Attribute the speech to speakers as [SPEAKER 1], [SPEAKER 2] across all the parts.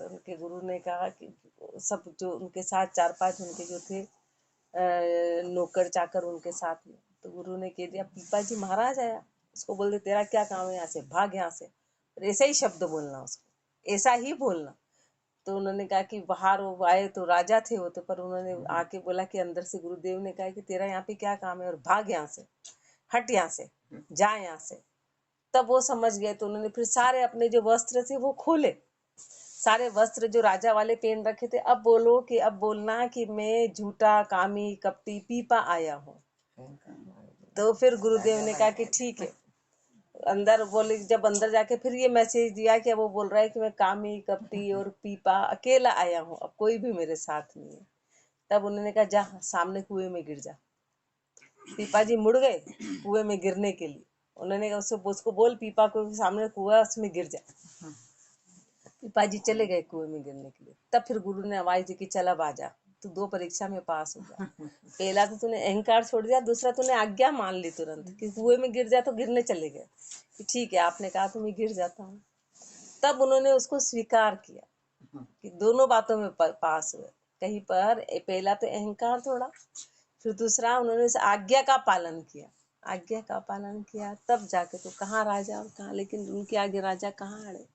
[SPEAKER 1] तो उनके गुरु ने कहा कि सब जो उनके साथ 4-5 उनके जो थे नौकर चाकर उनके साथ में, तो गुरु ने कह दिया पीपा जी महाराज आया, उसको बोल दे तेरा क्या काम है, यहाँ से भाग यहाँ से। और ऐसा ही शब्द बोलना उसको, ऐसा ही बोलना। तो उन्होंने कहा कि बाहर वो आए तो राजा थे वो तो, पर उन्होंने आके बोला कि अंदर से गुरुदेव ने कहा कि तेरा यहाँ पे क्या काम है और भाग यहाँ से, हट यहाँ से, जा यहाँ से। तब वो समझ गए, तो उन्होंने फिर सारे अपने जो वस्त्र थे वो खोले, सारे वस्त्र जो राजा वाले पहन रखे थे। अब बोलो कि अब बोलना कि मैं झूठा कामी कपटी पीपा आया हूँ। तो फिर गुरुदेव ने कहा कि ठीक है। अंदर बोले, जब अंदर जाके फिर ये मैसेज दिया कि वो बोल रहा है कि मैं कामी कपटी और पीपा अकेला आया हूँ, अब कोई भी मेरे साथ नहीं है। तब उन्होंने कहा जा सामने कुएं में गिर जा। पीपा जी मुड़ गए कुएं में गिरने के लिए। उन्होंने कहा उसको बोल पीपा को सामने कुआं, उसमें गिर जा। पीपा जी चले गए कुएं में गिरने के लिए। तब फिर गुरु ने आवाज दी कि चल अब आ जा, तू 2 परीक्षा में पास हो जा। पहला तो तूने अहंकार छोड़ दिया, दूसरा तूने आज्ञा मान ली तुरंत कि कुएं में गिर जा, तो गिरने चले गए कि ठीक है आपने कहा तो मैं गिर जाता हूँ। तब उन्होंने उसको स्वीकार किया कि दोनों बातों में पास हुए। कहीं पर पहला तो अहंकार तोड़ा, फिर दूसरा उन्होंने इस आज्ञा का पालन किया, आज्ञा का पालन किया, तब जाके तो कहाँ राजा और कहाँ, लेकिन उनके आगे राजा कहाँ अड़े।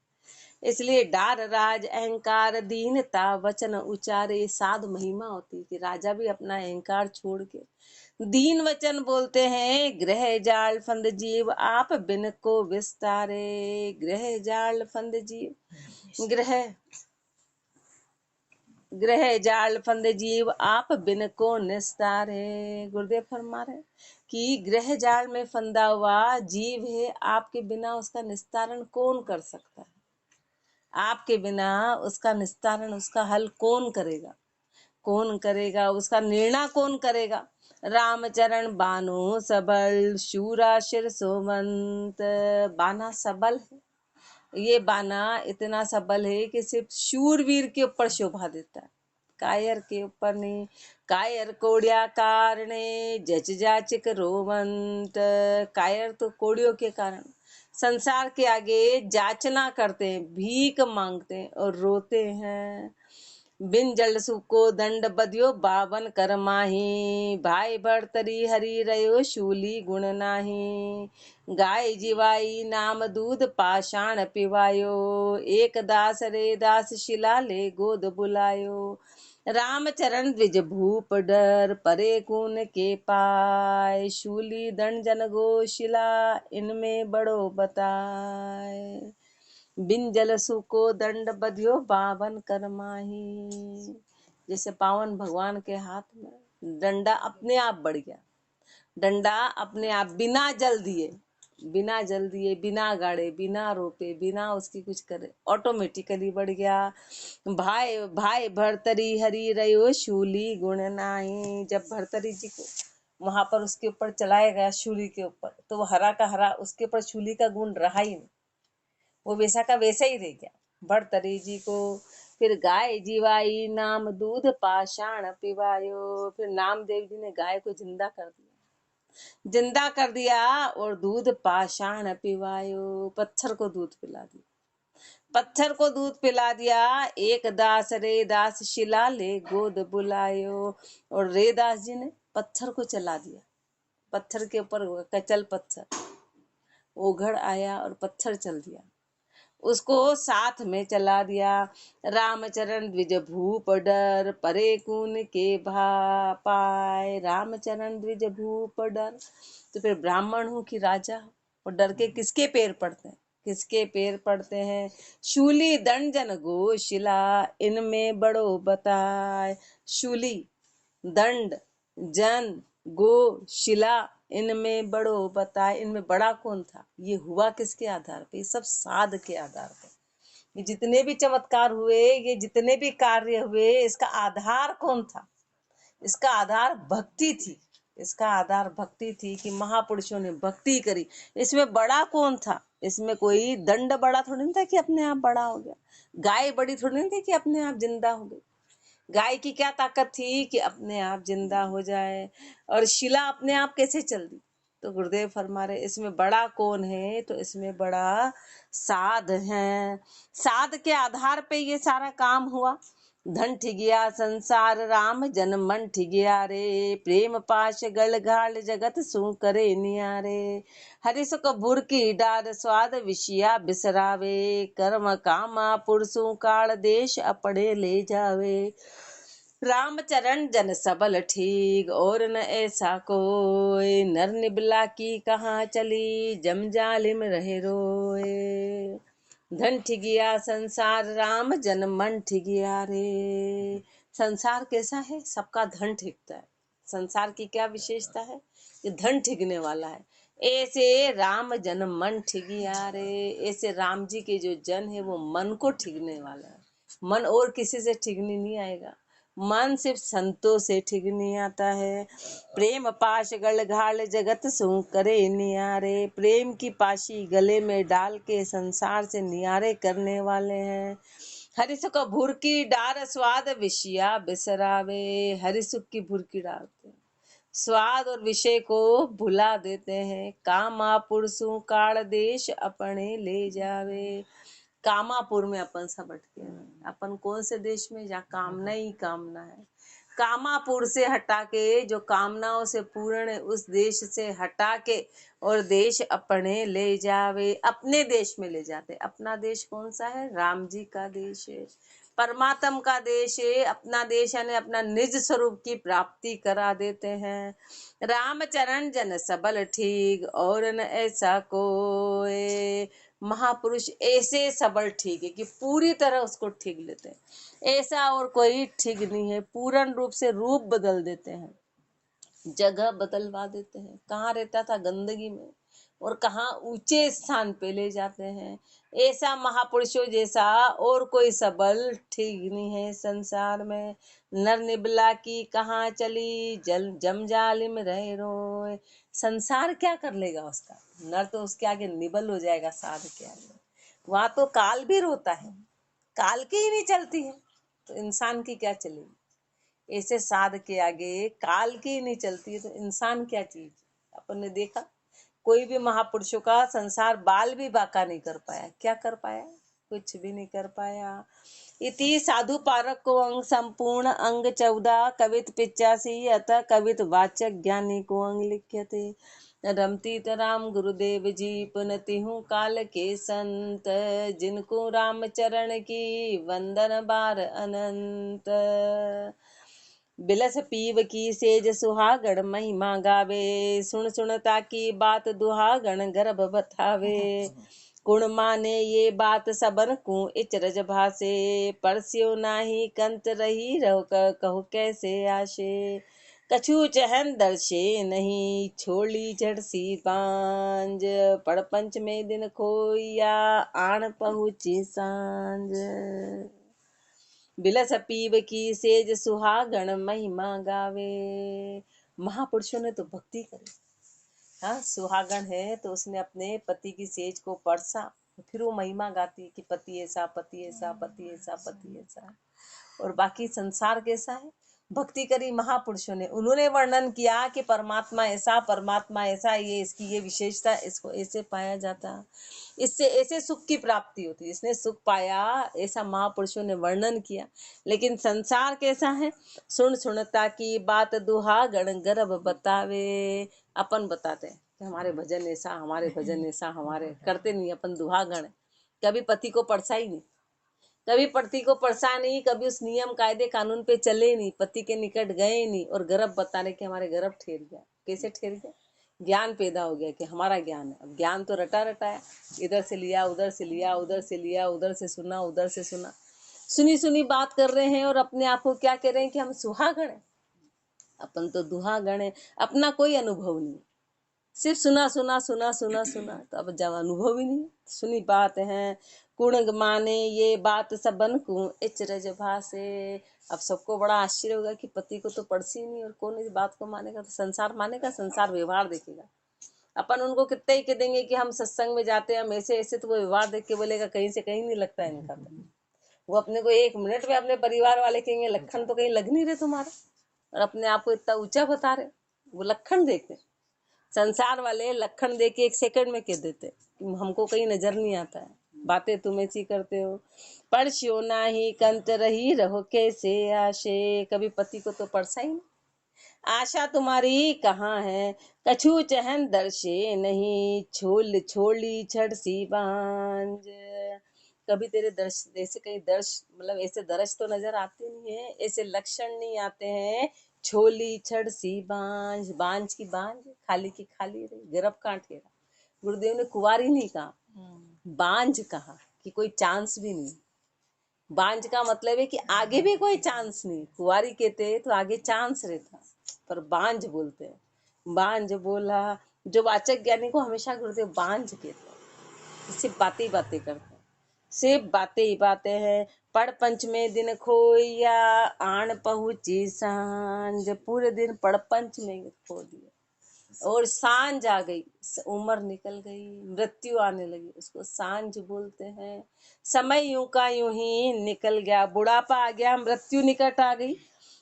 [SPEAKER 1] इसलिए डार राज अहंकार दीनता वचन उचारे, साधु महिमा होती है कि राजा भी अपना अहंकार छोड़ के दीन वचन बोलते हैं। गृह जाल फंद जीव आप बिन को विस्तारे, गृह जाल फंद जीव, गृह जाल फंद जीव आप बिन को निस्तारे। गुरुदेव फरमा रहे कि गृह जाल में फंदा हुआ जीव है, आपके बिना उसका निस्तारण कौन कर सकता है, आपके बिना उसका निस्तारण, उसका हल कौन करेगा, कौन करेगा, उसका निर्णय कौन करेगा। रामचरण बानो सबल शूरा शिर सोमंत, बाना सबल है, ये बाना इतना सबल है कि सिर्फ शूरवीर के ऊपर शोभा देता है, कायर के ऊपर नहीं। कायर कोड़िया कारणे जच जाचिक रोवंत, कायर तो कोड़ियों के कारण संसार के आगे जाचना करते हैं, भीख मांगते हैं और रोते हैं। बिन जल सुको दंड बदियो 52 कर माही, भाई भरतरी हरि रयो शूली गुण नाही। गाय जीवाई नाम दूध पाषाण पिवायो, एक दास रे दास शिला ले गोद बुलायो। रामचरण द्विज भूप डर परे कून के पाय, शूली दंड जन गो शिला इनमें बड़ो बताए। बिन जल सुको दंड बधियो 52 कर माही। जैसे पावन भगवान के हाथ में डंडा अपने आप बढ़ गया, डंडा अपने आप बिना जल दिए, बिना जल दिए, बिना गाड़े, बिना रोपे, बिना उसकी कुछ करे, ऑटोमेटिकली बढ़ गया। भाई भाई भरतरी हरि रयो शूली गुण नाही। जब भरतरी जी को वहां पर उसके ऊपर चलाया गया शूली के ऊपर, तो वो हरा का हरा, उसके ऊपर शूली का गुण रहा ही नहीं, वो वैसा का वैसा ही रह गया भरतरी जी को। फिर गाय जीवाई नाम दूध पाषाण पिवायो, फिर नामदेव जी ने गाय को जिंदा कर दिया, जिंदा कर दिया और दूध पाषाण पिवायो, पत्थर को दूध पिला दिया, पत्थर को दूध पिला दिया। एक दास रे दास शिला ले गोद बुलायो, और रे दास जी ने पत्थर को चला दिया, पत्थर के ऊपर कचल पत्थर ओघड़ आया और पत्थर चल दिया, उसको साथ में चला दिया। रामचरण द्विज भूप डर परे कून के भा पाए, रामचरण द्विज भूप डर, तो फिर ब्राह्मण हूँ कि राजा हूँ, और डर के किसके पैर पड़ते हैं, किसके पैर पड़ते हैं। शूली दंड जन गो शिला इनमें बड़ो बताए, शूली दंड जन गो शिला इनमें बड़ो बताए, इनमें बड़ा कौन था, ये हुआ किसके आधार पे, ये सब साध के आधार पे। ये जितने भी चमत्कार हुए, ये जितने भी कार्य हुए, इसका आधार कौन था, इसका आधार भक्ति थी, इसका आधार भक्ति थी कि महापुरुषों ने भक्ति करी। इसमें बड़ा कौन था, इसमें कोई दंड बड़ा थोड़ी नहीं था कि अपने आप बड़ा हो गया, गाय बड़ी थोड़ी नहीं थी कि अपने आप जिंदा हो गई। गाय की क्या ताकत थी कि अपने आप जिंदा हो जाए, और शिला अपने आप कैसे चल दी, तो गुरुदेव फरमा रहे इसमें बड़ा कौन है, तो इसमें बड़ा साध है। साध के आधार पे ये सारा काम हुआ। धन ठिगिया संसार राम जन मन ठिगिया रे, प्रेम पाश गल घाल जगत सु करे नियारे। हरि सुख बुरकी डार स्वाद विषया बिसरावे, कर्म कामा पुरसु काल देश अपने ले जावे। राम चरण जन सबल ठीक, और न ऐसा कोई, नर निबला की कहाँ चली, जम जालिम रहे रोए। धन ठिगिया संसार राम जन मन ठिगिया रे। संसार कैसा है? सबका धन ठिकता है। संसार की क्या विशेषता है? ये धन ठिगने वाला है। ऐसे राम जन मन ठिगिया रे, ऐसे राम जी के जो जन है वो मन को ठिगने वाला है। मन और किसी से ठिगने नहीं आएगा, मन सिर्फ संतों से ठीक नहीं आता है। प्रेम पाश गल घाल जगत सु करे नियारे, प्रेम की पाशी गले में डाल के संसार से नियारे करने वाले हैं। हरि सुख भुरकी डार स्वाद विषया बिसरावे, हरि सुख की भुरकी डालते हैं, स्वाद और विषय को भुला देते हैं। कामा पुरसु काल देश अपने ले जावे। कामापुर में अपन सब अटके हैं। अपन कौन से देश में? जहाँ कामना ही कामना है। कामापुर से हटा के, जो कामनाओं से पूर्ण है, उस देश से हटा के और देश अपने ले जावे, अपने देश में ले जाते। अपना देश कौन सा है? राम जी का देश है, परमात्म का देश है। अपना देश यानी अपना निज स्वरूप की प्राप्ति करा देते हैं। राम चरण जन सबल ठीक, और न ऐसा कोई। महापुरुष ऐसे सबल ठीक है कि पूरी तरह उसको ठीक लेते हैं। ऐसा और कोई ठीक नहीं है। पूर्ण रूप से रूप बदल देते हैं, जगह बदलवा देते हैं। कहाँ रहता था? गंदगी में, और कहाँ ऊंचे स्थान पे ले जाते हैं। ऐसा महापुरुषों जैसा और कोई सबल ठीक नहीं है संसार में। नर निबला की कहाँ चली, जल जम जालिम रहे रोए। संसार क्या कर लेगा उसका? नर तो उसके आगे निबल हो जाएगा। साध के आगे वहां तो काल भी रोता है, काल की ही नहीं चलती है, तो इंसान की क्या चलेगी? ऐसे साध के आगे काल की नहीं चलती है, तो इंसान क्या चीज? अपन ने देखा कोई भी महापुरुषों का संसार बाल भी बाका नहीं कर पाया। क्या कर पाया? कुछ भी नहीं कर पाया। इति साधु पारक को अंग संपूर्ण अंग 14, कवित 85, अतः कवित वाचक ज्ञानी को अंग लिख्यते। रमती राम गुरुदेव जी पुनति हूँ काल के संत, जिनको राम चरण की वंदन बार अनंत। बिलस पीव की सेज सुहागण महिमा गावे, सुन सुनता की बात दुहागण गर्भ बथावे। कुण माने ये बात सबन को इचरज भासे, परस्यो नाही कंत रही रहो कहो कैसे आशे। कछु चहन दर्शे नहीं छोड़ी झड़ सी पांज, पड़ पंच में दिन खोया आण पहुँची सांझ। बिलस पीव की सेज सुहागण महिमा गावे। महापुरुषों ने तो भक्ति करी। हाँ, सुहागण है तो उसने अपने पति की सेज को परसा, फिर वो महिमा गाती कि पति ऐसा, पति ऐसा, पति ऐसा, पति ऐसा। और बाकी संसार कैसा है? भक्ति करी महापुरुषों ने, उन्होंने वर्णन किया कि परमात्मा ऐसा, परमात्मा ऐसा, ये इसकी ये विशेषता, इसको ऐसे पाया जाता, इससे ऐसे सुख की प्राप्ति होती, इसने सुख पाया, ऐसा महापुरुषों ने वर्णन किया। लेकिन संसार कैसा है? सुन सुनता की बात दुहा गण गर्भ बतावे। अपन बताते हैं कि हमारे भजन ऐसा, हमारे भजन ऐसा, हमारे करते नहीं। अपन दुहागण, कभी पति को परसा ही नहीं, कभी पति को परसा नहीं, कभी उस नियम कायदे कानून पे चले नहीं, पति के निकट गए नहीं, और गर्भ बताने के हमारे गर्भ ठहर गया। कैसे ठहर गया? ज्ञान पैदा हो गया कि हमारा ज्ञान है। अब ज्ञान तो रटा रटाया, इधर से लिया, उधर से लिया, उधर से लिया, उधर से सुना, उधर से सुना, सुनी सुनी बात कर रहे हैं, और अपने आप को क्या कह रहे हैं कि हम सुहागण है। अपन तो दुहागण है। अपना कोई अनुभव नहीं, सिर्फ सुना सुना सुना सुना सुना, तो अब जब अनुभव ही नहीं, सुनी बात है। कुण माने ये बात सबन को इचरज भासे। अब सबको बड़ा आश्चर्य होगा कि पति को तो पड़सी नहीं, और कौन इस बात को मानेगा? तो संसार मानेगा, संसार व्यवहार देखेगा। अपन उनको कितने ही कह देंगे कि हम सत्संग में जाते हैं, हम ऐसे ऐसे, तो वो व्यवहार देख के बोलेगा कहीं से कहीं नहीं लगता है इनका। वो अपने को 1 मिनट में अपने परिवार वाले कहेंगे लखन तो कहीं लग नहीं रहे तुम्हारे, और अपने आप को इतना ऊंचा बता रहे, वो लखन देखते। संसार वाले लखन दे के 1 सेकंड में कह देते हमको कहीं नजर नहीं आता है, बातें तुम ऐसी करते हो। पड़स्यो नाही कंत रही रहो कैसे आशे, कभी पति को तो पड़सा ही नहीं, आशा तुम्हारी कहाँ है, कछु चहन दर्शे नहीं, छोल छोली छड़ सी बांझ, कभी तेरे दर्श ऐसे कहीं दर्श मतलब ऐसे दर्श तो नजर आते नहीं है, ऐसे लक्षण नहीं आते हैं। छोली छड़ सी बांझ, बांझ की बांझ, खाली की खाली रही, गिरफ काट के रहा। गुरुदेव ने कुंवारी नहीं कहा, बांझ कहा कि कोई चांस भी नहीं। बांझ का मतलब है कि आगे भी कोई चांस नहीं, कुंवारी कहते तो आगे चांस रहता, पर बांझ बोलते हैं। बांझ बोला, जो वाचक ज्ञानी को हमेशा गुरुदेव बांझ कहते हैं, सिर्फ बातें ही बातें करते हैं, सिर्फ बातें ही बातें हैं। पड़ पंचमे दिन खोया आन पहुंची सांझ, पूरे दिन पड़ पंच में खो दिया और सांझ आ गई, उम्र निकल गई, मृत्यु आने लगी, उसको सांझ बोलते हैं। समय यूं का यूं ही निकल गया, बुढ़ापा आ गया, मृत्यु निकट आ गई।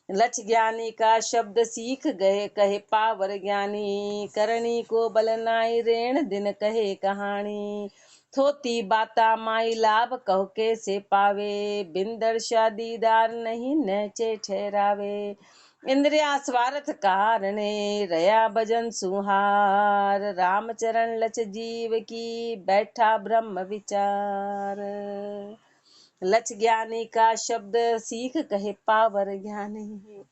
[SPEAKER 1] लक्ष ज्ञानी का शब्द सीख गए, कहे पावर ज्ञानी, करणी को बल नाई रेण दिन कहे कहानी। थोती बाता माई लाभ कहो कैसे पावे, बिंदर दीदार नहीं नचे ठहरावे। इंद्रिया स्वार्थ कारणे रया भजन सुहार, रामचरण लच जीव की बैठा ब्रह्म विचार। लच ज्ञानी का शब्द सीख कहे पावर ज्ञानी,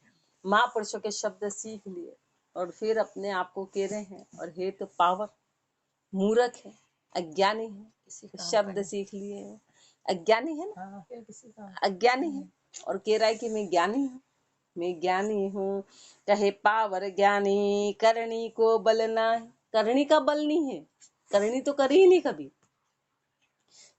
[SPEAKER 1] महापुरुषों के शब्द सीख लिए और फिर अपने आप को कह रहे हैं, और हे तो पावर, मूर्ख है, अज्ञानी है, शब्द सीख लिए, अज्ञानी है ना, अज्ञानी है और कह रहा है कि मैं ज्ञानी हूँ, मैं ज्ञानी हूँ। कहे पावर ज्ञानी, करणी को बल ना, करणी का बल नहीं है, करणी तो करी ही नहीं कभी,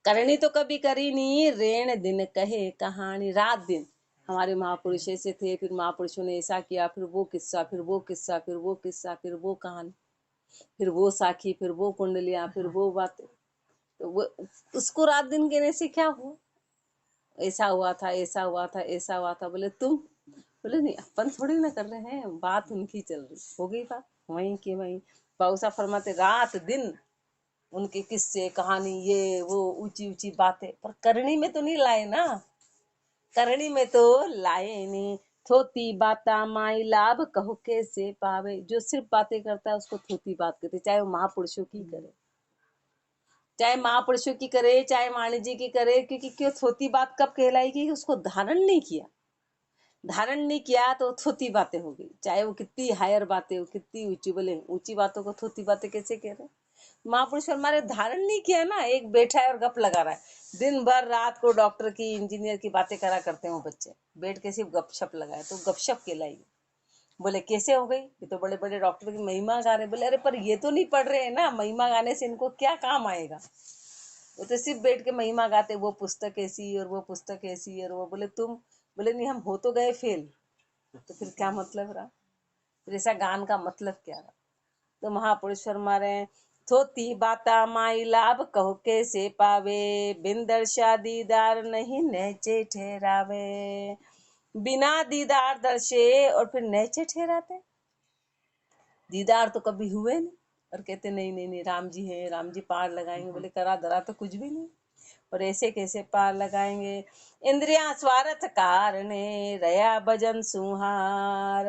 [SPEAKER 1] करणी तो कभी करी नहीं। रेण दिन कहे कहानी, रात दिन हमारे महापुरुष ऐसे थे, फिर महापुरुषों ने ऐसा किया, फिर वो किस्सा, फिर वो किस्सा, फिर वो किस्सा, फिर वो कहानी, फिर वो साखी, फिर वो कुंडलियां, फिर वो बातें, तो वो उसको रात दिन कहने से क्या हुआ, ऐसा हुआ था, ऐसा हुआ था, ऐसा हुआ था। बोले तुम, बोले नहीं, अपन थोड़ी ना कर रहे हैं, बात उनकी चल रही, हो गई बात वहीं की वहीं। पाउसा फरमाते रात दिन उनके किस्से कहानी, ये वो ऊंची ऊंची बातें, पर करनी में तो नहीं लाए ना, करनी में तो लाए नहीं। थोती बाता माई लाभ कहो कैसे पावे, जो सिर्फ बातें करता है उसको थोती बात कहते, चाहे वो महापुरुषों की करे, चाहे महापुरुषों की करे, चाहे वाणी जी की करे, क्योंकि क्यों थोती बात कब कहलाएगी, उसको धारण नहीं किया, धारण नहीं किया तो थोती बातें हो गई, चाहे वो कितनी हायर बातें हो, कितनी ऊंची, बोले ऊंची बातों को थोती बातें कैसे कह रहे। महापुरुष हमारे धारण नहीं किया ना, एक बैठा है और गप लगा रहा है, दिन भर रात को डॉक्टर की इंजीनियर की बातें करा करते हैं वो बच्चे, बैठ के सिर्फ गपशप लगाए, तो गपशप कहलाएगी। बोले कैसे हो गई, ये तो बड़े बड़े डॉक्टर की महिमा गा रहे, बोले अरे पर ये तो नहीं पढ़ रहे हैं ना, महिमा गाने से इनको क्या काम आएगा, वो तो सिर्फ बैठ के महिमा गाते, वो पुस्तक ऐसी और वो पुस्तक ऐसी और वो, बोले तुम, बोले नहीं हम हो तो गए फेल, तो फिर क्या मतलब रहा, फिर ऐसा गान का मतलब क्या रहा। तो महापुरुष फरमा रहे हैं, थोती बाता माई लाभ कहो कैसे पावे, बिन दर्शा दीदार नहीं नैचे ठहरावे। बिना दीदार दर्शे और फिर नैचे ठहराते, दीदार तो कभी हुए नहीं और कहते नहीं नहीं नहीं राम जी है, राम जी पार लगाएंगे, बोले करा धरा तो कुछ भी नहीं, और ऐसे कैसे पार लगाएंगे। इंद्रियां स्वार्थ कारणे रया भजन सुहार,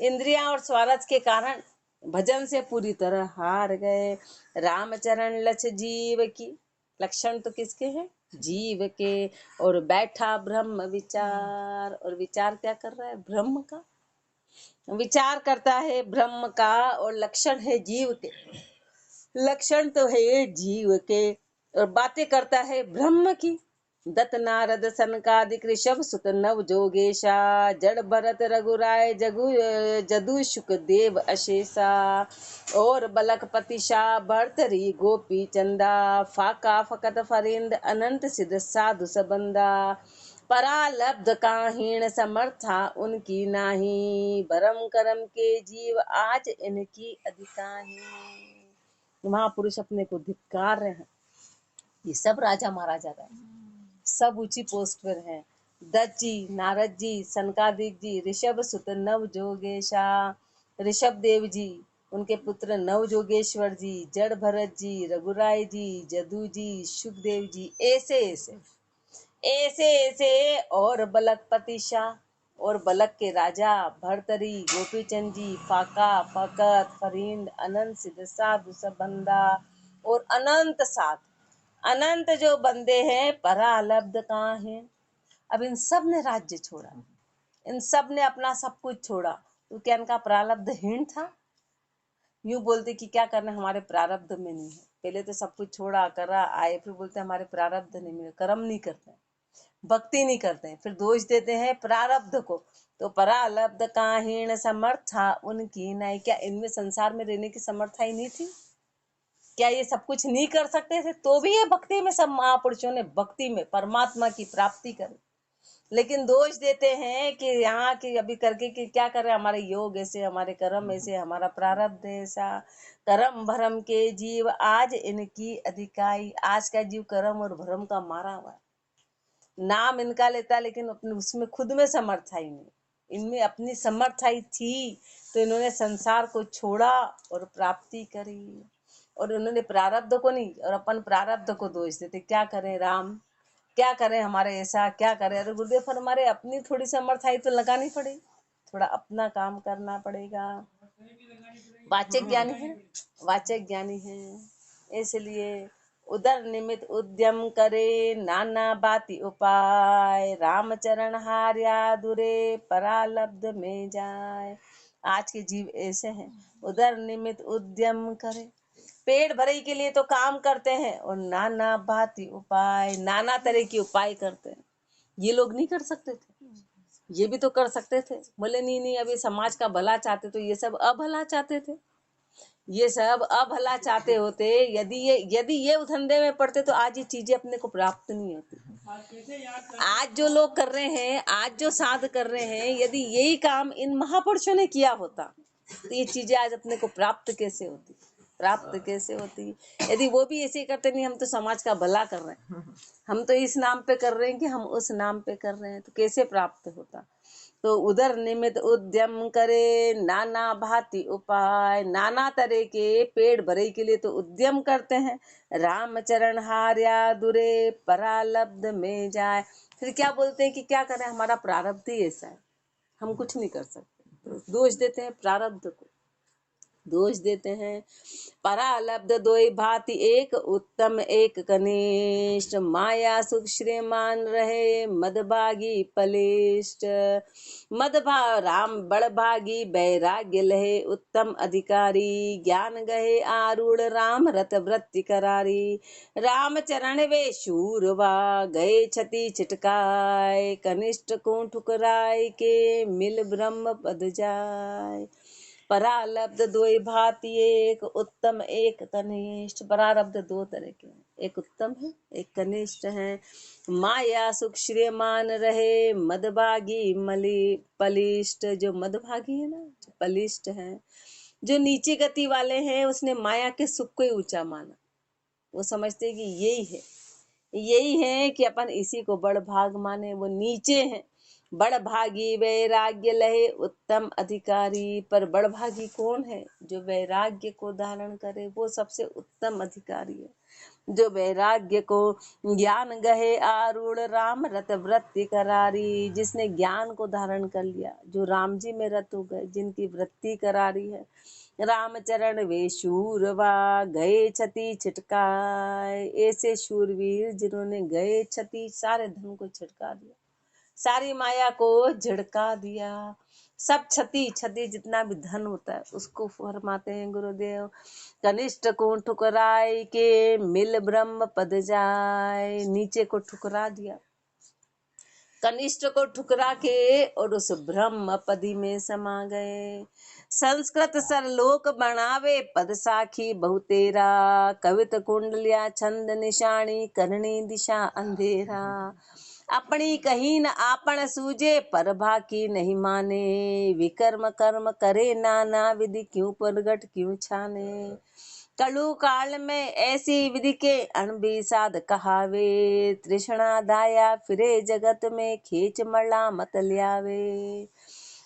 [SPEAKER 1] इंद्रियां और स्वार्थ के कारण भजन से पूरी तरह हार गए। रामचरण लक्ष जीव की, लक्षण तो किसके हैं, जीव के, और बैठा ब्रह्म विचार, और विचार क्या कर रहा है, ब्रह्म का विचार करता है, ब्रह्म का, और लक्षण है जीव के, लक्षण तो है जीव के, और बातें करता है ब्रह्म की। दत्त नारद सनकादिक ऋषभ सुत नव जोगेशा, जड़ भरत रघुराय जदु शुक देव अशेषा, और बलकपति शाह भरतरी गोपी चंदा, फाका फकत फरिंद अनंत सिद्ध साधु सबंदा, परालब्ध काहीण समर्था उनकी नाही, भरम करम के जीव आज इनकी अधिकाही। महापुरुष अपने को धिक्कार रहे हैं, ये सब राजा महाराजा रहे, सब ऊंची पोस्ट पर हैं। दत्त जी, नारद जी, सनकादिक जी, ऋषभ सुत नव जोगेशा, ऋषभ देव जी, उनके पुत्र नव जोगेश्वर जी, जड़ भरत जी, रघुराय जी, जदू जी, सुखदेव जी, ऐसे ऐसे ऐसे ऐसे और बलकपति शाह और बलक के राजा भरतरी, गोपीचंद जी, फाका, फकत, फरींद, अनंत सिद्ध साधु सब बंदा और अनंत साथ अनंत जो बंदे हैं परालब्ध कहाँ हैं। अब इन सब ने राज्य छोड़ा, इन सब ने अपना सब कुछ छोड़ा, तो क्या इनका प्रारब्ध हीन था? यूं बोलते कि क्या करना, हमारे प्रारब्ध में नहीं है। पहले तो सब कुछ छोड़ा करा आए, फिर बोलते हमारे प्रारब्ध नहीं में, कर्म नहीं करते, भक्ति नहीं करते हैं, फिर दोष देते हैं प्रारब्ध को। तो परालब्ध का हीन समर्था उनकी नहीं, क्या इनमें संसार में रहने की समर्था ही नहीं थी? क्या ये सब कुछ नहीं कर सकते थे? तो भी ये भक्ति में, सब महापुरुषों ने भक्ति में परमात्मा की प्राप्ति करी। लेकिन दोष देते हैं कि यहाँ की अभी करके कि क्या करें, हमारे योग ऐसे, हमारे कर्म ऐसे, हमारा प्रारब्ध ऐसा। कर्म भरम के जीव आज इनकी अधिकाई, आज का जीव कर्म और भरम का मारा हुआ है। नाम इनका लेता लेकिन अपने उसमें खुद में समर्था ही नहीं, इनमें अपनी समर्था ही थी तो इन्होंने संसार को छोड़ा और प्राप्ति करी। और उन्होंने प्रारब्ध को नहीं, और अपन प्रारब्ध को दोष देते, क्या करें राम, क्या करें हमारे ऐसा, क्या करें। अरे गुरुदेव पर हमारे अपनी थोड़ी समर्थ आई तो लगानी पड़ेगी, थोड़ा अपना काम करना पड़ेगा। वाचक ज्ञानी है, वाचक ज्ञानी है, इसलिए उदर निमित उद्यम करे नाना बाती उपाय, रामचरण हार्या दुरे परालब्ध में जाए। आज के जीव ऐसे हैं, उदर निमित उद्यम करे, पेट भरे के लिए तो काम करते हैं और नाना भांति उपाय, नाना तरह के उपाय करते हैं। ये लोग नहीं कर सकते थे, ये भी तो कर सकते थे। बोले नहीं नहीं, अभी समाज का भला चाहते तो ये सब अभला चाहते थे, ये सब अभला चाहते होते। यदि ये धंधे में पड़ते तो आज ये चीजें अपने को प्राप्त नहीं होती। आज जो लोग कर रहे हैं, आज जो साध कर रहे हैं, यदि यही काम इन महापुरुषों ने किया होता तो ये चीजें आज अपने को प्राप्त कैसे होती, प्राप्त कैसे होती। यदि वो भी ऐसे करते, नहीं हम तो समाज का भला कर रहे हैं, हम तो इस नाम पे कर रहे हैं कि हम उस नाम पे कर रहे हैं, तो कैसे प्राप्त होता। तो उधर निमित उद्यम करे नाना भांति उपाय, नाना तरह के पेट भरे के लिए तो उद्यम करते हैं। रामचरण हार्या दुरे परालब्ध में जाए, फिर क्या बोलते हैं कि क्या करें, हमारा प्रारब्ध ही ऐसा है, हम कुछ नहीं कर सकते। तो दोष देते हैं प्रारब्ध को, दोष देते हैं। परालब्ध दोई भांति एक उत्तम एक कनिष्ठ, माया सुख श्रीमान रहे मदभागी पलिष्ठ। राम बड़भागी बैराग्य लहे उत्तम अधिकारी, ज्ञान गहे आरूढ़ राम रत वृत्ति करारी। राम चरण वे शूरवा गए छति छिटकाय, कनिष्ठ को ठुकराय के मिल ब्रह्म पद जाय। परालब्ध दो भांति एक उत्तम एक कनिष्ठ। परारब्ध दो तरह के हैं, एक उत्तम है एक कनिष्ठ है। माया सुख श्रेयमान रहे मदभागी मलि पलिष्ठ, जो मदभागी है ना, जो पलिष्ठ है, जो नीचे गति वाले हैं, उसने माया के सुख को ही ऊंचा माना। वो समझते कि यही है कि अपन इसी को बड़ भाग माने, वो नीचे हैं। बड़ भागी वैराग्य लहे उत्तम अधिकारी, पर बड़ भागी कौन है, जो वैराग्य को धारण करे, वो सबसे उत्तम अधिकारी है। जो वैराग्य को ज्ञान गहे आरूढ़ राम रत वृत्ति करारी, जिसने ज्ञान को धारण कर लिया, जो राम जी में रत हो गए, जिनकी वृत्ति करारी है। रामचरण वे शूरवा गए छति छिटकाए, ऐसे शूरवीर जिन्होंने गए छति, सारे धन को छिटका दिया, सारी माया को झिड़का दिया। सब छति जितना भी धन होता है उसको फरमाते हैं गुरुदेव। कनिष्ठ को ठुकराए के मिल ब्रह्म पद जाए, नीचे को ठुकरा दिया, कनिष्ठ को ठुकरा के और उस ब्रह्म पदी में समा गए। संस्कृत सरलोक बनावे पद साखी बहुतेरा, कवित कुंडलिया छंद निशानी करनी दिशा अंधेरा। अपनी कहीं न आपन सूझे पर भाकी नहीं माने, विकर्म कर्म करे नाना विधि क्यों प्रगट क्यों छाने। कलु काल में ऐसी विधि के अणबी साध कहावे, तृष्णा दाया फिरे जगत में खींच मरला मत ल्यावे।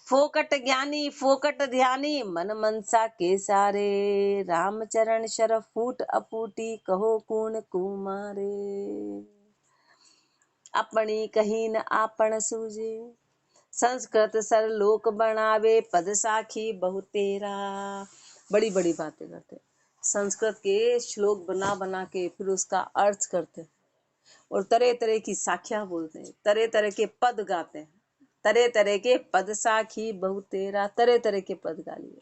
[SPEAKER 1] फोकट ज्ञानी फोकट ध्यानी मन मनसा के सारे, राम चरण शरफ फूट अपूटी कहो कूण कुमारे। अपनी कहीं न आपन सूझे, संस्कृत सर लोक बनावे, पद साखी बहु तेरा। बड़ी बड़ी बातें करते, संस्कृत के श्लोक बना बना के फिर उसका अर्थ करते और तरह तरह की साखियां बोलते हैं, तरह तरह के पद गाते हैं, तरह तरह के पद साखी बहु तेरा, तरह तरह के पद गा लिए,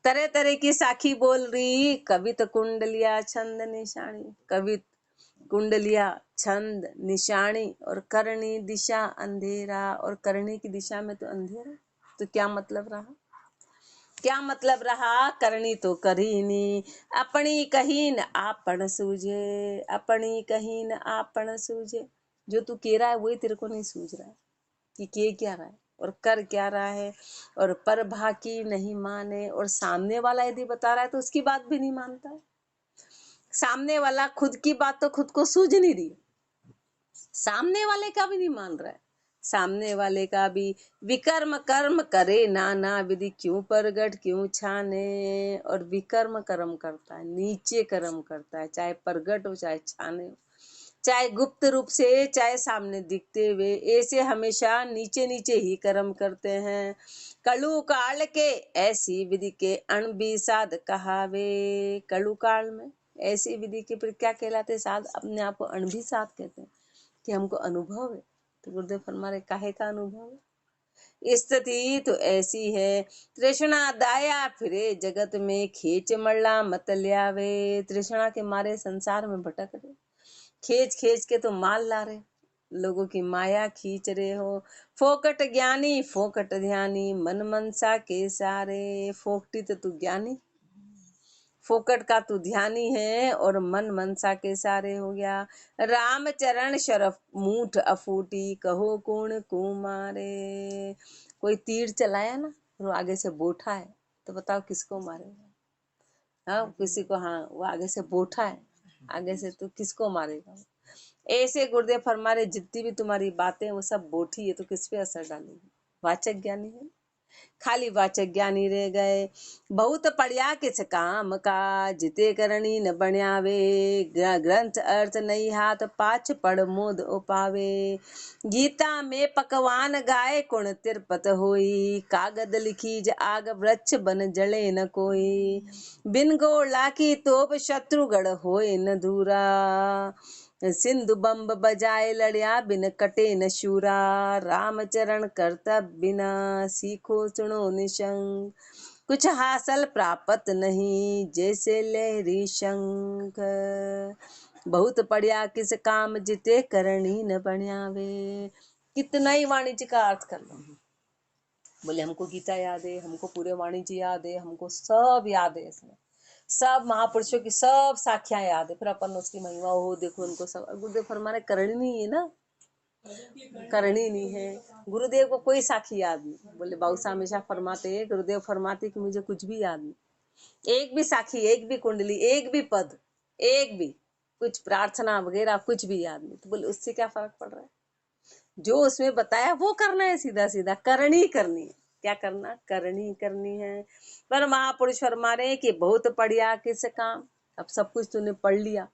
[SPEAKER 1] तरह तरह की साखी बोल रही। कवित कुंडलिया छंद निशानी, कवित कुंडलिया छंद निशानी, और करणी दिशा अंधेरा, और करणी की दिशा में तो अंधेरा। तो क्या मतलब रहा, क्या मतलब रहा, करनी तो करीनी, अपनी कहीं न आपन सूझे, अपनी कहीं न आपन सूझे। जो तू कह रहा है वही तेरे को नहीं सूझ रहा है कि के क्या रहा है और कर क्या रहा है, और पर भाकी नहीं माने। और सामने वाला यदि बता रहा है तो उसकी बात भी नहीं मानता है। सामने वाला खुद की बात तो खुद को सूझ नहीं रही, सामने वाले का भी नहीं मान रहा है। सामने वाले का भी विकर्म कर्म करे नाना विधि, क्यों प्रगट क्यों छाने। और विकर्म कर्म करता है, नीचे कर्म करता है, चाहे प्रगट हो चाहे छाने हो, चाहे गुप्त रूप से चाहे सामने दिखते हुए, ऐसे हमेशा नीचे नीचे ही कर्म करते हैं। कलु काल के ऐसी विधि के अणबी साध कहावे। कलु काल में ऐसी विधि के फिर क्या कहलाते साध, अपने आप को अणबी साध कहते हैं कि हमको अनुभव है। तो गुरुदेव फरमा रहे काहे का अनुभव है, स्थिति तो ऐसी है, तृष्णा दाया फिरे जगत में, खींच मल्ला मत ल्यावे। तृष्णा के मारे संसार में भटक रहे, खींच खींच के तो माल ला रहे, लोगों की माया खींच रहे हो। फोकट ज्ञानी फोकट ध्यानी, मन मनसा के सारे। फोकटी तो तू ज्ञानी, फोकट का तू ध्यानी है, और मन मनसा के सारे हो गया। राम चरण शरफ मूठ अफूटी, कहो कौन कुमारे। कोई तीर चलाया ना, वो आगे से बोठा है, तो बताओ किसको मारेगा। हाँ किसी को, हाँ वो आगे से बोठा है, आगे से तो किसको मारेगा। ऐसे गुरुदेव फरमा रहे जितनी भी तुम्हारी बातें वो सब बोठी है, तो किस पे असर डालेगी। वाचक ज्ञानी है, खाली वाचक ज्ञानी रह गए। बहुत पढ़िया किस काम का, जिते करनी न बण्यावे। ग्रंथ अर्थ नहीं हाथ, पाछ पढ़ मोद उपावे। गीता में पकवान गाए कुण तिरपत होई, कागद लिखी ज आग वृक्ष बन जले न कोई। बिन गोला की तोप शत्रुगढ़ होए न दूरा, सिंधु बम्ब बजाए लड़िया बिन कटे न शूरा। राम चरण करतब बिना, सीखो सुनो निशंक। कुछ हासिल प्राप्त नहीं, जैसे लहरी शंख। बहुत पढ़िया किस काम, जिते करनी न बण्यावे। कितना ही वाणिज्य का अर्थ कर लो, बोले हमको गीता याद है, हमको पूरे वाणिज्य याद है, हमको सब याद है, इसमें सब महापुरुषों की सब साखियां याद है, फिर अपन उसकी महिमा हो देखो उनको सब। गुरुदेव फरमाने करनी नहीं है ना, करनी नहीं है। गुरुदेव को कोई साखी याद नहीं। बोले बाबू साहब हमेशा फरमाते हैं, गुरुदेव फरमाते कि मुझे कुछ भी याद नहीं, एक भी साखी, एक भी कुंडली, एक भी पद, एक भी कुछ प्रार्थना वगैरह कुछ भी याद नहीं। तो बोले उससे क्या फर्क पड़ रहा है, जो उसमें बताया वो करना है, सीधा सीधा करनी करनी है। क्या करना, करनी करनी है। पर महापुरुष फरमा रहे कि बहुत पढ़िया किस काम। अब सब कुछ तूने पढ़ लिया,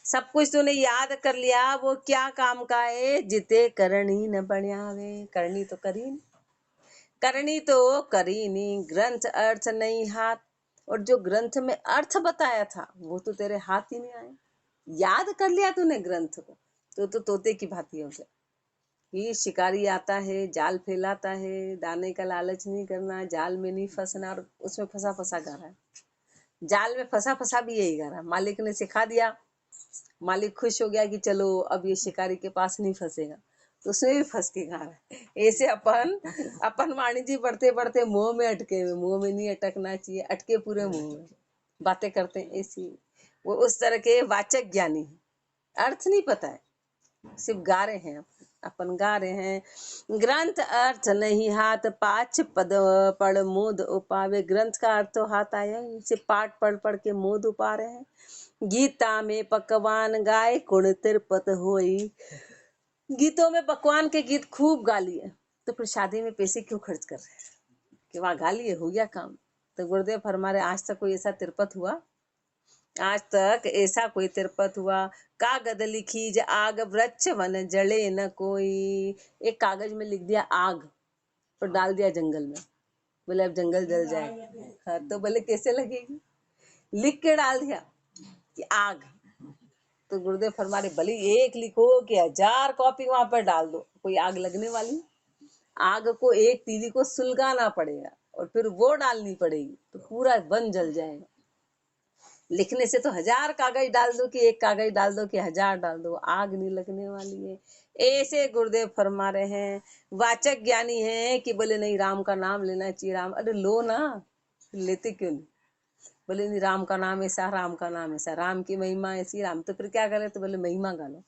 [SPEAKER 1] सब कुछ तूने याद कर लिया, वो क्या काम का है, जिते करनी न बण्यावे। करनी तो करी नहीं, करनी तो करी नहीं, ग्रंथ अर्थ नहीं हाथ। और जो ग्रंथ में अर्थ बताया था वो तो तेरे हाथ ही नहीं आए। याद कर लिया तूने ग्रंथ को, तो तोते की भांति हो गया। ये शिकारी आता है, जाल फैलाता है, दाने का लालच नहीं करना, जाल में नहीं फंसना, और उसमें फंसा फंसा गा रहा है। जाल में फंसा फंसा भी यही गा रहा है। मालिक ने सिखा दिया, मालिक खुश हो गया कि चलो अब ये शिकारी के पास नहीं फंसेगा, तो उसमें भी फंस के गा रहा है। ऐसे अपन वाणिज्य बढ़ते बढ़ते मुंह में अटके हुए, मुंह में नहीं अटकना चाहिए, अटके पूरे मुंह में बातें करते हैं। ऐसी वो उस तरह के वाचक ज्ञानी है, अर्थ नहीं पता है, सिर्फ गा रहे हैं, अपन गा रहे हैं। ग्रंथ अर्थ नहीं हाथ, पाठ पद पढ़ मोद उपावे। ग्रंथ का अर्थ तो हाथ आया, इसे पाठ पढ़ पढ़ के मोद उपा रहे हैं। गीता में पकवान गाए कुण तिरपत होई। गीतों में पकवान के गीत खूब गा लिए, तो फिर शादी में पैसे क्यों खर्च कर रहे हैं कि वहां गा लिए हो गया काम। तो गुरुदेव फरमारे आज तक कोई ऐसा तिरपत हुआ, आज तक ऐसा कोई तिरपत हुआ। कागद लिखी ज आग वृक्ष वन जले न कोई। एक कागज में लिख दिया आग और डाल दिया जंगल में, बोले अब जंगल जल जाएगा। हाँ, तो बोले कैसे लगेगी, लिख के डाल दिया कि आग। तो गुरुदेव फरमारे भले एक लिखो कि 1000 कॉपी वहां पर डाल दो, कोई आग लगने वाली। आग को एक तीली को सुलगाना पड़ेगा और फिर वो डालनी पड़ेगी तो पूरा वन जल जाएगा। लिखने से तो 1000 कागज डाल दो कि एक कागज डाल दो कि 1000 डाल दो, आग नहीं लगने वाली है। ऐसे गुरुदेव फरमा रहे हैं। वाचक ज्ञानी है कि बोले नहीं राम का नाम लेना चाहिए, राम, अरे लो ना, लेते क्यों नहीं। बोले नहीं राम का नाम ऐसा, राम का नाम ऐसा, राम की महिमा ऐसी, राम तो फिर क्या करे, तो बोले महिमा गा लो,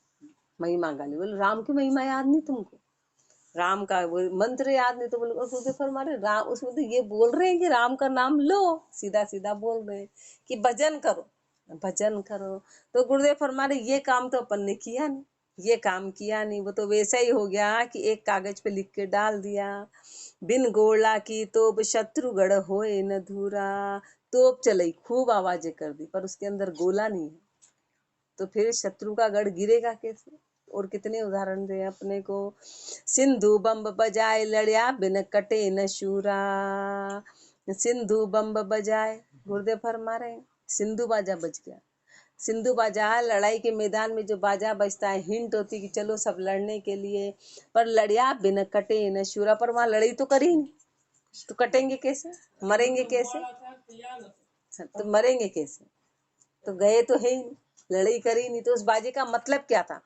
[SPEAKER 1] महिमा गा लो। बोले राम की महिमा याद नहीं तुमको, राम का वो मंत्र याद नहीं, तो बोले गुरुदेव फरमा रहे राम, उसमें तो ये बोल रहे हैं कि राम का नाम लो, सीधा सीधा बोल रहे हैं कि भजन करो, भजन करो। तो गुरुदेव फरमा रहे ये काम तो अपन ने किया नहीं, ये काम किया नहीं, वो तो वैसा ही हो गया कि एक कागज पे लिख के डाल दिया। बिन गोला की तोप शत्रुगढ़ होए न धूरा। तोप चलाई, खूब आवाजें कर दी, पर उसके अंदर गोला नहीं है, तो फिर शत्रु का गढ़ गिरेगा कैसे। और कितने उदाहरण दे अपने को। सिंधु बम्ब बजाए लड़या बिन कटे न शूरा। सिंधु बम्ब बजाए, गुरुदेव फरमा रहे हैं सिंधु बाजा बज गया। सिंधु बाजा लड़ाई के मैदान में जो बाजा बजता है, हिंट होती कि चलो सब लड़ने के लिए, पर लड़या बिन कटे न शूरा, पर वहां लड़ाई तो करी नहीं, तो कटेंगे कैसे, मरेंगे कैसे, तो मरेंगे कैसे, तो गए तो है ही नहीं, लड़ाई करी नहीं, तो उस बाजी का मतलब क्या था।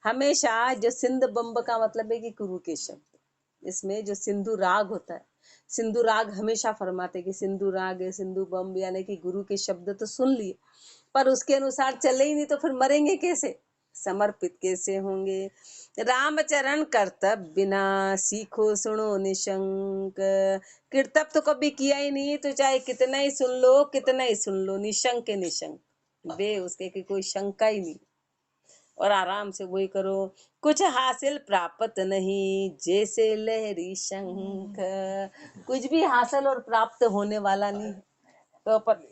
[SPEAKER 1] हमेशा जो सिंध बम्ब का मतलब है कि गुरु के शब्द, इसमें जो सिंधु राग होता है, सिंधु राग हमेशा फरमाते कि सिंधु राग है, सिंधु बम्ब, यानी कि गुरु के शब्द तो सुन लिए पर उसके अनुसार चले ही नहीं, तो फिर मरेंगे कैसे, समर्पित कैसे होंगे। रामचरण कर्तव्य बिना सीखो सुनो निशंक। कर्तव्य तो कभी किया ही नहीं, तो चाहे कितना ही सुन लो, कितना ही सुन लो, निशंक के निशंक, बे उसके की कोई शंका ही नहीं, और आराम से वही करो। कुछ हासिल प्राप्त नहीं जैसे लहरी शंख। कुछ भी हासिल और प्राप्त होने वाला नहीं, तो अपन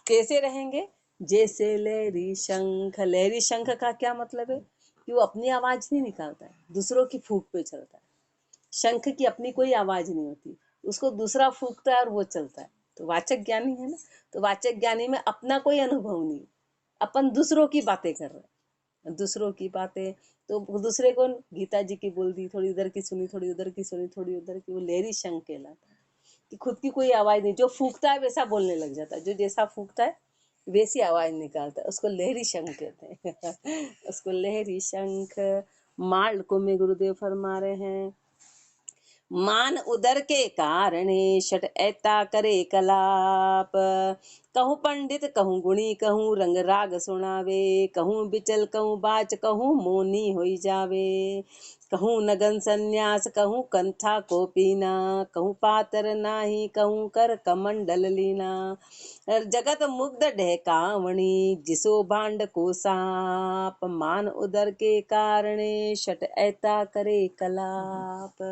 [SPEAKER 1] कैसे रहेंगे, जैसे लहरी शंख। लहरी शंख का क्या मतलब है कि वो अपनी आवाज नहीं निकालता है, दूसरों की फूंक पे चलता है। शंख की अपनी कोई आवाज नहीं होती, उसको दूसरा फूंकता है और वो चलता है। तो वाचक ज्ञानी है ना, तो वाचक ज्ञानी में अपना कोई अनुभव नहीं, अपन दूसरों की बातें कर रहे हैं, दूसरों की बातें। तो दूसरे को गीता जी की बोल दी, थोड़ी इधर की सुनी, थोड़ी उधर की सुनी, थोड़ी उधर की, वो लहरी शंख कहलाता है कि खुद की कोई आवाज नहीं, जो फूंकता है वैसा बोलने लग जाता है, जो जैसा फूंकता है वैसी आवाज निकालता है, उसको लहरी शंख कहते हैं। उसको लहरी शंख। माल को में गुरुदेव फरमा रहे हैं, मान उदर के कारणे शट ऐता करे कलाप। कहूँ पंडित कहूँ गुणी कहूँ रंग राग सुनावे, कहूँ बिचल कहूँ बाच कहूँ मोनी होई जावे। कहूँ नगन संन्यास कहूँ कंथा को पीना, कहूँ पातर नाही कहूँ कर कमंडल लीना। जगत मुग्ध ढहकावणी जिसो भांड को साप, मान उदर के कारणे शट ऐता करे कलाप।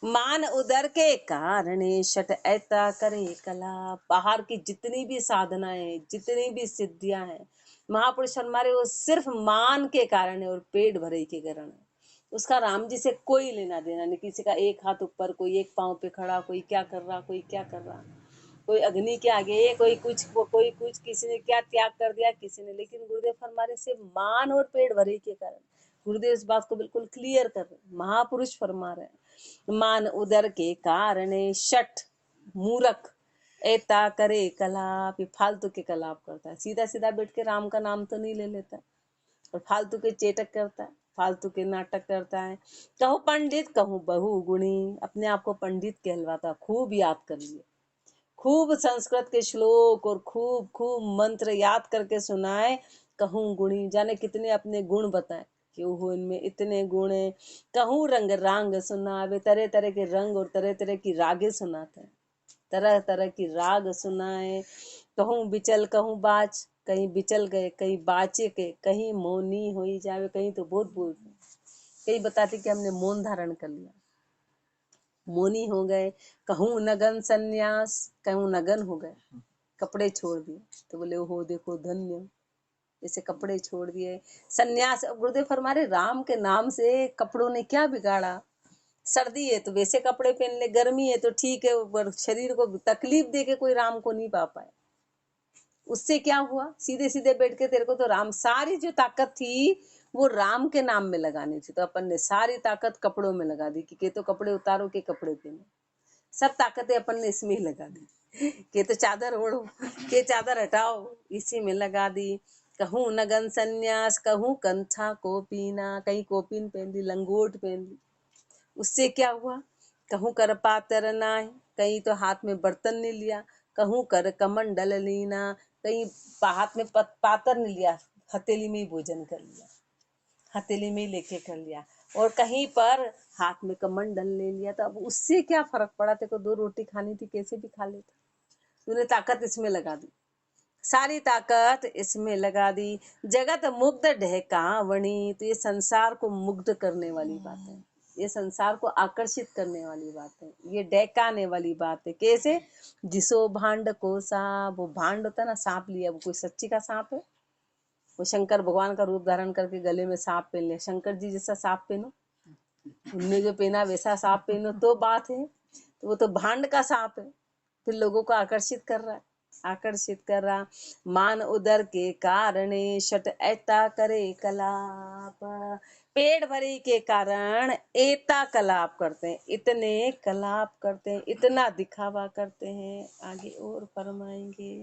[SPEAKER 1] मान उदर के कारणे शट ऐता करे कलाप। बाहर की जितनी भी साधनाएं, जितनी भी सिद्धियां हैं, महापुरुष हमारे वो सिर्फ मान के कारण है और पेट भरे के कारण है। उसका राम जी से कोई लेना देना नहीं, किसी का एक हाथ ऊपर, कोई एक पांव पे खड़ा, कोई क्या कर रहा, कोई क्या कर रहा, कोई अग्नि के आगे, कोई कुछ, कोई कुछ, किसी ने क्या त्याग कर दिया किसी ने, लेकिन गुरुदेव फरमाने से मान और पेट भरे के कारण। गुरुदेव इस बात को बिल्कुल क्लियर कर रहे, महापुरुष फरमा रहे हैं, मान उदर के कारण शठ मूर्ख ऐता करे कलाप। फालतू के कलाप करता है, सीधा सीधा बैठ के राम का नाम तो नहीं ले लेता, और फालतू के चेटक करता है, फालतू के नाटक करता है। कहूँ पंडित कहूँ बहु गुणी, अपने आप को पंडित कहलवाता, खूब याद कर लिए, खूब संस्कृत के श्लोक और खूब खूब मंत्र याद करके सुनाए। कहूँ गुणी, जाने कितने अपने गुण बताए कि ओहो इनमें इतने गुण है। कहूँ रंग रांग सुनावे, तरह तरह के रंग और तरह तरह की रागे सुनाते हैं, तरह तरह की राग सुनाए। कहूँ बिचल कहूँ बाच, कहीं बिचल गए, कहीं बाचे के, कहीं मौनी हो ही जावे, कहीं तो बहुत बोलते, कहीं बताते कि हमने मौन धारण कर लिया, मोनी हो गए, कहूँ नगन संन्यास, कहूँ नगन हो गए, कपड़े छोड़ दिए, तो बोले हो देखो धन्य, जैसे कपड़े छोड़ दिए संन्यास। गुरुदेव फरमा रहे राम के नाम से कपड़ों ने क्या बिगाड़ा, सर्दी है तो वैसे कपड़े पहन ले, गर्मी है तो ठीक है, पर शरीर को तकलीफ दे के कोई राम को नहीं पा पाए। उससे क्या हुआ, सीधे सीधे बैठ के तेरे को तो राम, सारी जो ताकत थी वो राम के नाम में लगानी थी, तो अपन ने सारी ताकत कपड़ों में लगा दी कि तो कपड़े उतारो के कपड़े पहनो, सब ताकतें अपन ने इसमें ही लगा दी कि तो चादर ओढ़ो के चादर हटाओ, इसी में लगा दी। कहूँ नगन संन्यास, कहूँ कंथा को पीना, कहीं कोपिन पहन ली, लंगोट पहन ली, उससे क्या हुआ, कहूँ कर पातर नाय, कहीं तो हाथ में बर्तन नहीं लिया, कहूँ कर कमंडल लीना, कहीं हाथ में पातर नहीं लिया, हथेली में ही भोजन कर लिया, हथेली में ही लेके कर लिया, और कहीं पर हाथ में कमंडल ले लिया, तो अब उससे क्या फर्क पड़ा, तेरे को 2 रोटी खानी थी कैसे भी खा लेता, तूने ताकत इसमें लगा दी, सारी ताकत इसमें लगा दी। जगत मुग्ध ढहकावणी, तो ये संसार को मुग्ध करने वाली बात है, ये संसार को आकर्षित करने वाली बात है, ये डहकाने वाली बात है। कैसे, जिसो भांड को सांप, वो भांड होता है ना, सांप लिया, वो कोई सच्ची का सांप है, वो शंकर भगवान का रूप धारण करके गले में सांप पहन लिया, शंकर जी जैसा सांप पहनो, उनने जो पहना वैसा सांप पहनो तो बात है, तो वो तो भांड का सांप है, फिर लोगों को आकर्षित कर रहा है, आकर्षित कर रहा। मान उदर के कारणे शट ऐता करे कलाप, पेट भरी के कारण ऐता कलाप करते हैं, इतने कलाप करते हैं, इतना दिखावा करते हैं। आगे और फरमाएंगे।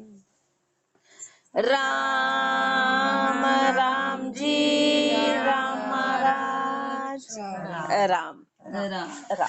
[SPEAKER 1] राम राम जी, राम महाराज, राम राम राम।